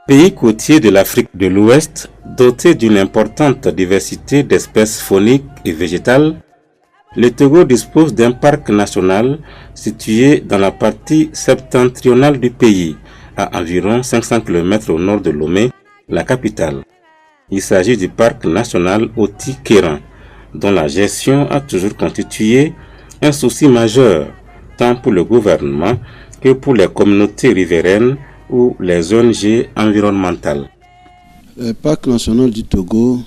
Pays côtier de l'Afrique de l'Ouest, doté d'une importante diversité d'espèces fauniques et végétales, le Togo dispose d'un parc national situé dans la partie septentrionale du pays, à environ 500 km au nord de Lomé, la capitale. Il s'agit du parc national Oti-Kéran, dont la gestion a toujours constitué un souci majeur, tant pour le gouvernement que pour les communautés riveraines ou les ONG environnementales. Les parcs nationaux du Togo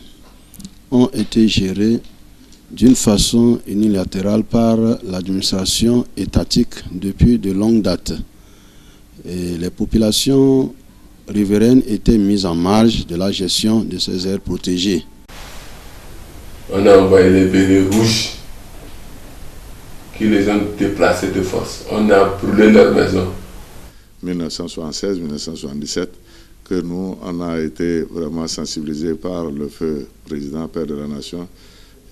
ont été gérés d'une façon unilatérale par l'administration étatique depuis de longues dates. Et les populations riveraines étaient mises en marge de la gestion de ces aires protégées. On a envoyé les bérets rouges qui les ont déplacés de force. On a brûlé leur maison. 1976-1977, que nous, on a été vraiment sensibilisés par le feu président, père de la nation.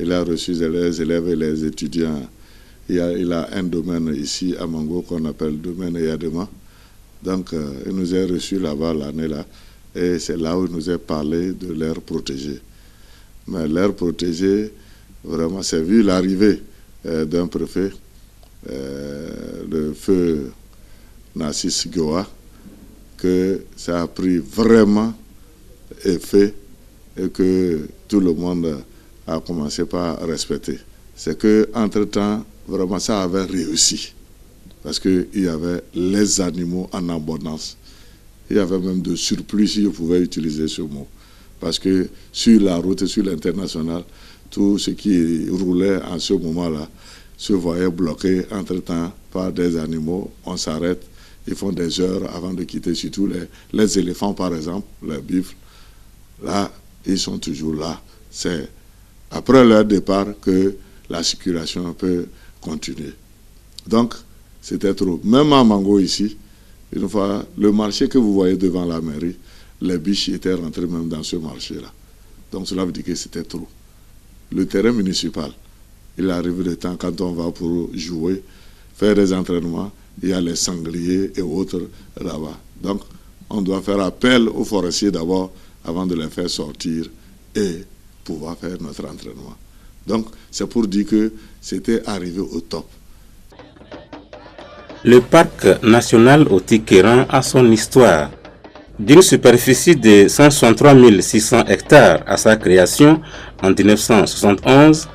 Il a reçu les élèves et les étudiants. Il a un domaine ici à Mango qu'on appelle le domaine Yadema. Donc, il nous a reçus là-bas l'année-là. Et c'est là où il nous a parlé de l'aire protégée. Mais l'aire protégée, vraiment, c'est vu l'arrivée d'un préfet, le feu Narcisse Goa, que ça a pris vraiment effet et que tout le monde a commencé par respecter. C'est qu'entre-temps, vraiment, ça avait réussi. Parce qu'il y avait les animaux en abondance. Il y avait même de surplus, si je pouvais utiliser ce mot. Parce que sur la route, sur l'international, tout ce qui roulait en ce moment-là se voyait bloqué entre-temps par des animaux. On s'arrête, ils font des heures avant de quitter, surtout les éléphants par exemple, les buffles. Là, ils sont toujours là. C'est après leur départ que la circulation peut continuer. Donc, c'était trop. Même à Mango ici, une fois, le marché que vous voyez devant la mairie, les biches étaient rentrées même dans ce marché-là. Donc cela veut dire que c'était trop. Le terrain municipal, il arrive le temps quand on va pour jouer, faire des entraînements, il y a les sangliers et autres là-bas. Donc on doit faire appel aux forestiers d'abord avant de les faire sortir et pouvoir faire notre entraînement. Donc c'est pour dire que c'était arrivé au top. Le parc national Oti-Kéran a son histoire. D'une superficie de 163 600 hectares à sa création en 1971,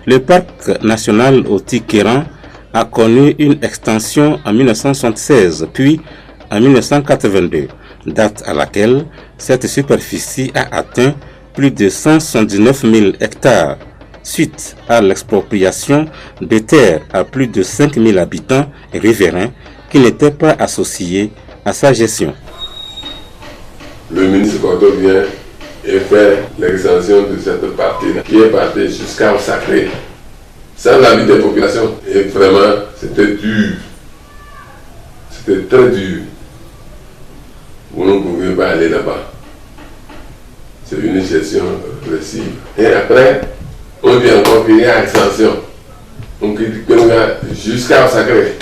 le parc national Oti-Kéran a connu une extension en 1976 puis en 1982, date à laquelle cette superficie a atteint plus de 179 000 hectares, suite à l'expropriation de terres à plus de 5 000 habitants et riverains qui n'étaient pas associés à sa gestion. Le ministre Cordo vient et fait l'extension de cette partie-là, qui est partie jusqu'à au Sacré, sans l'avis des populations. Et vraiment, c'était dur. C'était très dur. Vous ne pouviez pas aller là-bas. C'est une gestion répressive. Et après, on vient encore finir à l'extension. On critique jusqu'à au Sacré.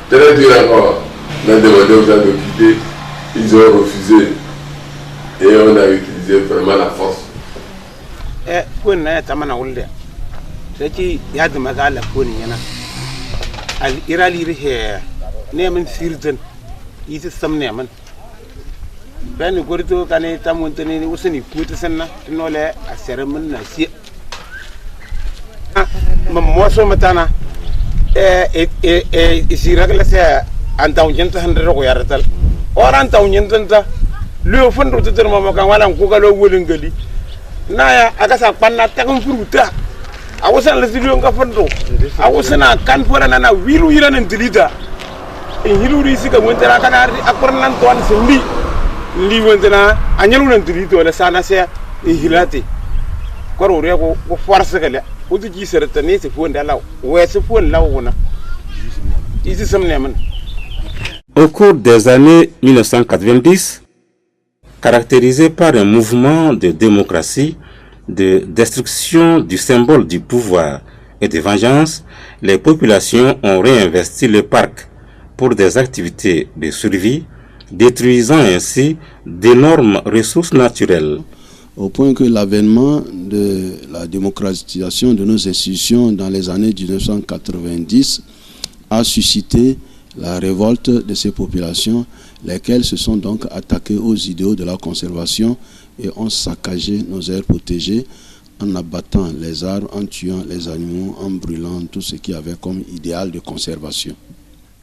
Très dur encore. On a demandé aux gens de quitter. Ils ont refusé. Et on a utilisé vraiment la force. Le fond de tout le monde, quand on a un cougalo Willingali, Naya, Agasa Pana, Takum Fruta. I was on the Zilunga Fondo. I was in a Canforana, Wilu Iran and Delita. In Hilurisika, Winter Akanari, Akornan to Ansindi, Liwentana, Angelun and Delito, the Sanasea, in Hilati. Cororego, Farsagala, who did you say at the native one allow? Where's the phone Lawana? Is it some lemon? Au cours des années 1990, caractérisé par un mouvement de démocratie, de destruction du symbole du pouvoir et de vengeance, les populations ont réinvesti le parc pour des activités de survie, détruisant ainsi d'énormes ressources naturelles. Au point que l'avènement de la démocratisation de nos institutions dans les années 1990 a suscité la révolte de ces populations, lesquelles se sont donc attaquées aux idéaux de la conservation et ont saccagé nos aires protégées en abattant les arbres, en tuant les animaux, en brûlant tout ce qui avait comme idéal de conservation.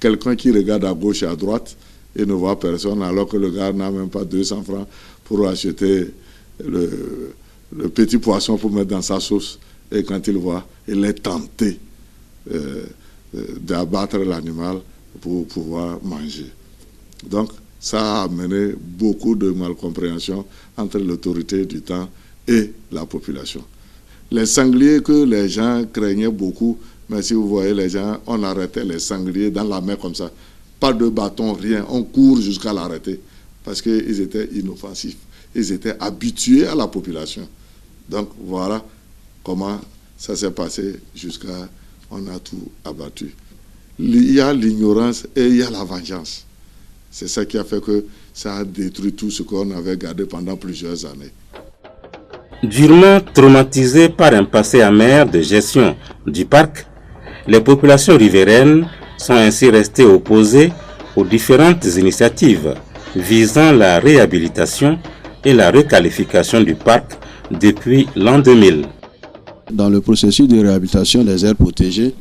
Quelqu'un qui regarde à gauche et à droite et ne voit personne, alors que le gars n'a même pas 200 francs pour acheter le petit poisson pour mettre dans sa sauce. Et quand il voit, il est tenté d'abattre l'animal pour pouvoir manger. Donc, ça a amené beaucoup de malcompréhension entre l'autorité du temps et la population. Les sangliers que les gens craignaient beaucoup, mais si vous voyez les gens, on arrêtait les sangliers dans la mer comme ça. Pas de bâton, rien. On court jusqu'à l'arrêter parce qu'ils étaient inoffensifs. Ils étaient habitués à la population. Donc, voilà comment ça s'est passé jusqu'à on a tout abattu. Il y a l'ignorance et il y a la vengeance. C'est ça qui a fait que ça a détruit tout ce qu'on avait gardé pendant plusieurs années. Durement traumatisées par un passé amer de gestion du parc, les populations riveraines sont ainsi restées opposées aux différentes initiatives visant la réhabilitation et la requalification du parc depuis l'an 2000. Dans le processus de réhabilitation des aires protégées,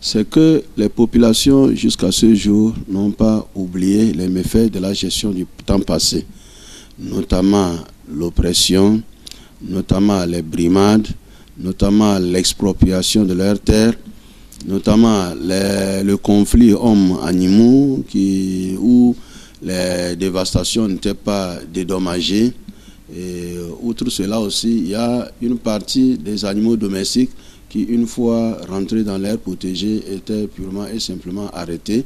c'est que les populations jusqu'à ce jour n'ont pas oublié les méfaits de la gestion du temps passé, notamment l'oppression, notamment les brimades, notamment l'expropriation de leurs terres, notamment le conflit hommes-animaux où les dévastations n'étaient pas dédommagées. Et outre cela aussi, il y a une partie des animaux domestiques qui, une fois rentrés dans l'aire protégée, étaient purement et simplement arrêtés.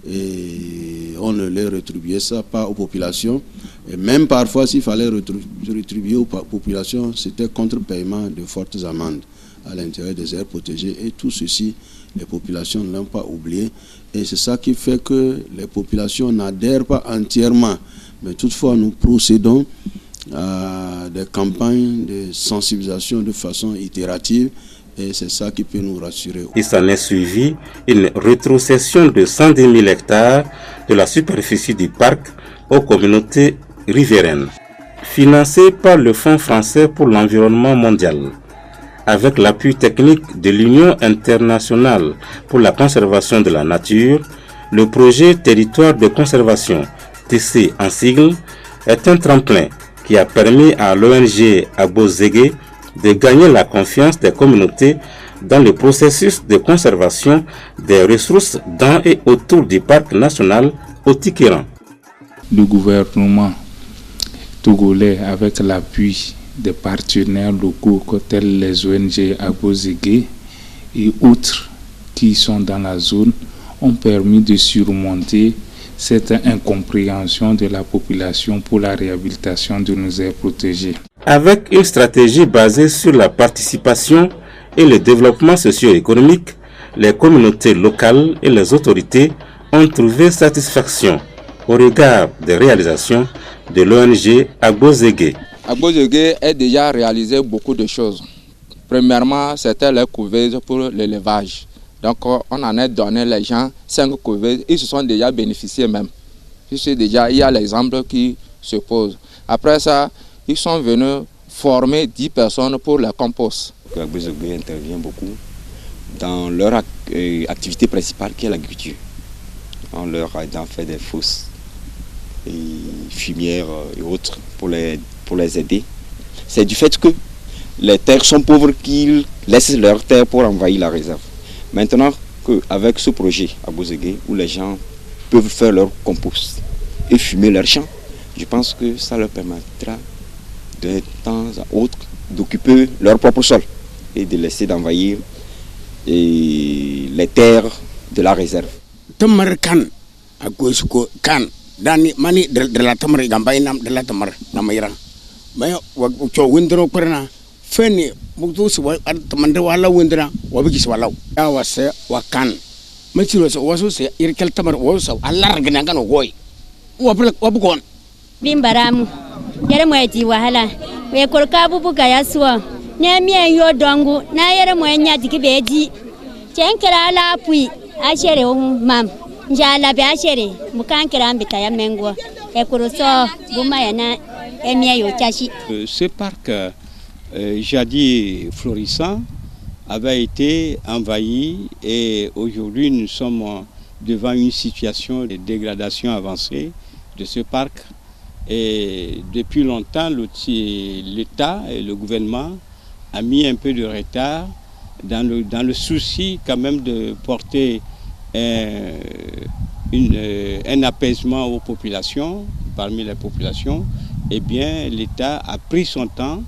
Et on ne les rétribuait ça pas aux populations. Et même parfois, s'il fallait rétribuer aux populations, c'était contre-paiement de fortes amendes à l'intérieur des aires protégées. Et tout ceci, les populations ne l'ont pas oublié. Et c'est ça qui fait que les populations n'adhèrent pas entièrement. Mais toutefois, nous procédons à des campagnes de sensibilisation de façon itérative. Et c'est ça qui peut nous rassurer. Il s'en est suivi une rétrocession de 110 000 hectares de la superficie du parc aux communautés riveraines. Financé par le Fonds français pour l'environnement mondial, avec l'appui technique de l'Union internationale pour la conservation de la nature, le projet Territoire de conservation, TC en sigle, est un tremplin qui a permis à l'ONG Agbo-Zégué de gagner la confiance des communautés dans le processus de conservation des ressources dans et autour du parc national Otikérant. Le gouvernement togolais, avec l'appui des partenaires locaux tels les ONG Agbo-Zégué et autres qui sont dans la zone, ont permis de surmonter cette incompréhension de la population pour la réhabilitation de nos aires protégées. Avec une stratégie basée sur la participation et le développement socio-économique, les communautés locales et les autorités ont trouvé satisfaction au regard des réalisations de l'ONG Agbo-Zégué. Agbo-Zégué a déjà réalisé beaucoup de choses. Premièrement, c'était les couveuses pour l'élevage. Donc on en a donné les gens 5 couveuses, ils se sont déjà bénéficiés même. Il y a l'exemple qui se pose. Après ça, ils sont venus former 10 personnes pour le compost. Agbo-Zégué intervient beaucoup dans leur activité principale qui est l'agriculture. On leur a fait des fosses et fumières et autres pour les aider. C'est du fait que les terres sont pauvres qu'ils laissent leurs terres pour envahir la réserve. Maintenant qu'avec ce projet Agbo-Zégué où les gens peuvent faire leur compost et fumer leurs champs, je pense que ça leur permettra de temps à autre d'occuper leur propre sol et de laisser d'envahir les terres de la réserve. Agus ko kan dani mani de la tamar gambay nam de la tamar namayra may wag cho windro perna feni bugdu su tamande wala windra wabigi walaw ya wase wakan machiro so waso se irkel tamar waso Allah gana gano goy wabugon bimbaramu yare moyti wahala we kolka bubuga yaswa ne mi yo dongu na yare moynya dikibeji chenkera la pui achere mam njala be achere mukankera mbita ya mengo ekoroso buma yana emia yo chashi. Ce parc jadis florissant avait été envahi et aujourd'hui nous sommes devant une situation de dégradation avancée de ce parc. Et depuis longtemps, l'État et le gouvernement a mis un peu de retard dans le souci quand même de porter un apaisement aux populations, parmi les populations. Eh bien, l'État a pris son temps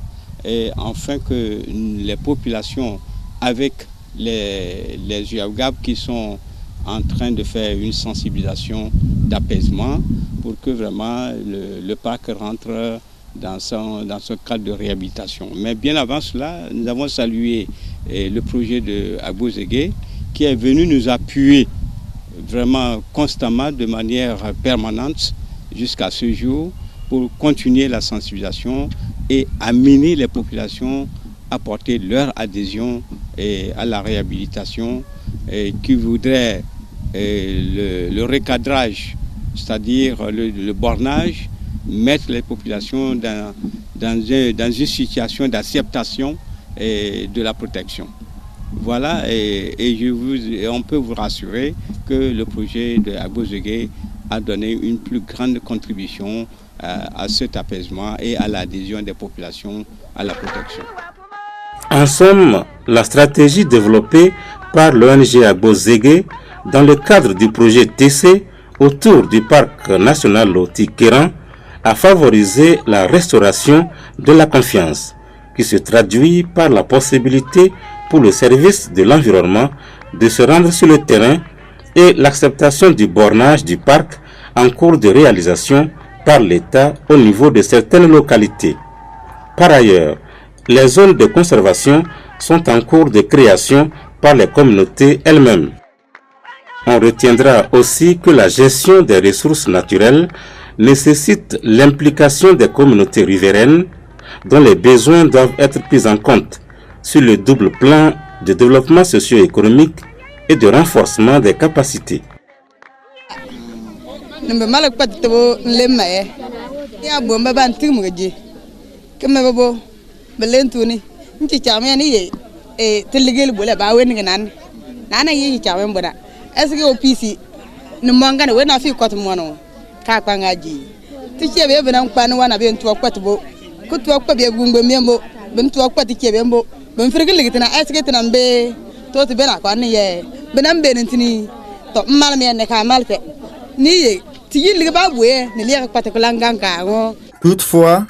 et afin que les populations, avec les UAGAB qui sont en train de faire une sensibilisation d'apaisement pour que vraiment le parc rentre dans ce cadre de réhabilitation. Mais bien avant cela, nous avons salué le projet de Agbo-Zégué qui est venu nous appuyer vraiment constamment de manière permanente jusqu'à ce jour pour continuer la sensibilisation et amener les populations à porter leur adhésion à la réhabilitation qui voudrait le recadrage, c'est-à-dire le bornage, mettre les populations dans une situation d'acceptation de la protection. Voilà, et on peut vous rassurer que le projet de Agbo-Zégué a donné une plus grande contribution à cet apaisement et à l'adhésion des populations à la protection. En somme, la stratégie développée par l'ONG Agbo-Zégué dans le cadre du projet TC autour du parc national Loti Kéran a favorisé la restauration de la confiance, qui se traduit par la possibilité pour le service de l'environnement de se rendre sur le terrain et l'acceptation du bornage du parc en cours de réalisation par l'État au niveau de certaines localités. Par ailleurs, les zones de conservation sont en cours de création par les communautés elles-mêmes. On retiendra aussi que la gestion des ressources naturelles nécessite l'implication des communautés riveraines dont les besoins doivent être pris en compte sur le double plan de développement socio-économique et de renforcement des capacités. Est-ce au PC ne manque de na fi kwat mono ka kwangaji ti chebe be nan kwanu wana be ntu kwat bo ku tu kwat be gungbe membo be ntu kwat ti chebe mbo be mfirgi ligitana est-ce tan be to ti be na kwan ye be nan be ntini to mal me ne ka mal fe ni ye ti yili ba boye ne liya kwat ko langanga ngo. Toutefois,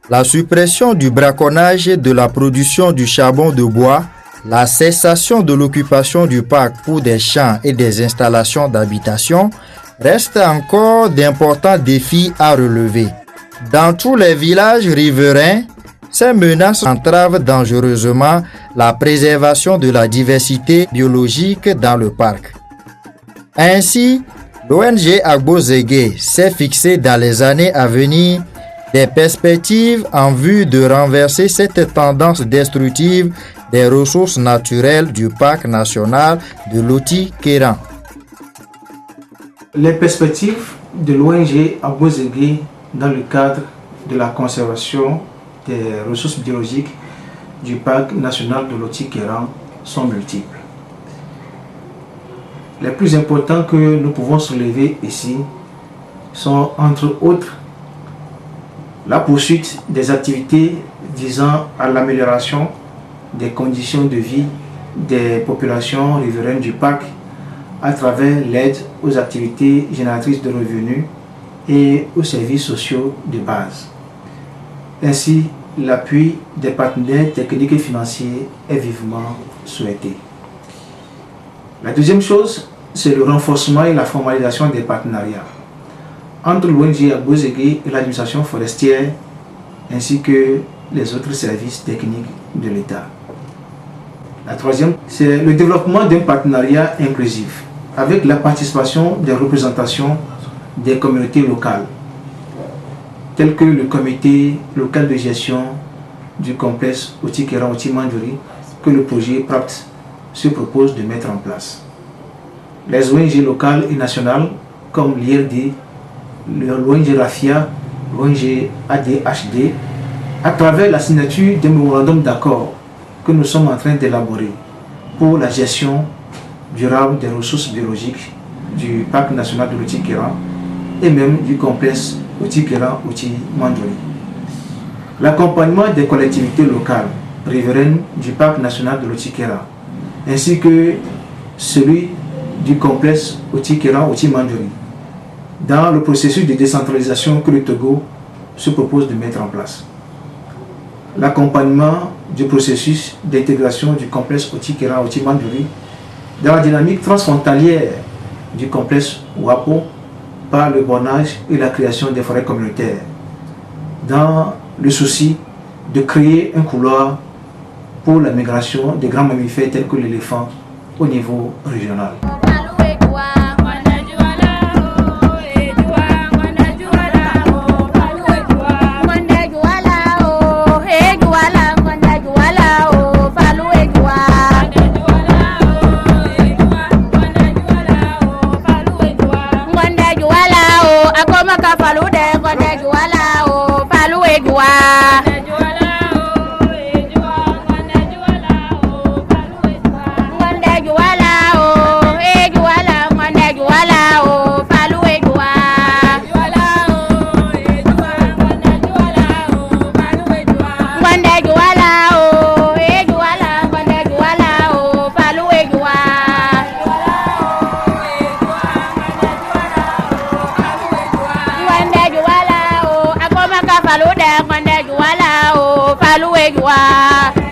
la suppression du braconnage de la production du charbon de bois, la cessation de l'occupation du parc pour des champs et des installations d'habitation restent encore d'importants défis à relever. Dans tous les villages riverains, ces menaces entravent dangereusement la préservation de la diversité biologique dans le parc. Ainsi, l'ONG Agbo-Zégué s'est fixé dans les années à venir des perspectives en vue de renverser cette tendance destructive des ressources naturelles du parc national de Loti Kéran. Les perspectives de l'ONG Agbo-Zégué dans le cadre de la conservation des ressources biologiques du parc national de Loti Kéran sont multiples. Les plus importants que nous pouvons soulever ici sont entre autres la poursuite des activités visant à l'amélioration des conditions de vie des populations riveraines du parc à travers l'aide aux activités génératrices de revenus et aux services sociaux de base. Ainsi, l'appui des partenaires techniques et financiers est vivement souhaité. La deuxième chose, c'est le renforcement et la formalisation des partenariats entre l'ONG Agbozege et l'administration forestière ainsi que les autres services techniques de l'État. La troisième, c'est le développement d'un partenariat inclusif avec la participation des représentations des communautés locales, telles que le comité local de gestion du complexe Otikera-Oti-Mandjouri que le projet PRAPT se propose de mettre en place. Les ONG locales et nationales comme l'IRD, l'ONG RAFIA, l'ONG ADHD, à travers la signature d'un mémorandum d'accord que nous sommes en train d'élaborer pour la gestion durable des ressources biologiques du parc national de l'Otikera et même du complexe Otikera-Oti-Mandjouri. L'accompagnement des collectivités locales riveraines du parc national de l'Otikera ainsi que celui du complexe Otikera-Oti-Mandjouri dans le processus de décentralisation que le Togo se propose de mettre en place. L'accompagnement du processus d'intégration du complexe Otikera-Oti-Mandjouri dans la dynamique transfrontalière du complexe WAPO par le bornage et la création des forêts communautaires, dans le souci de créer un couloir pour la migration des grands mammifères tels que l'éléphant au niveau régional. Falu de, Gwande Juwala, oh, Falu Egwa.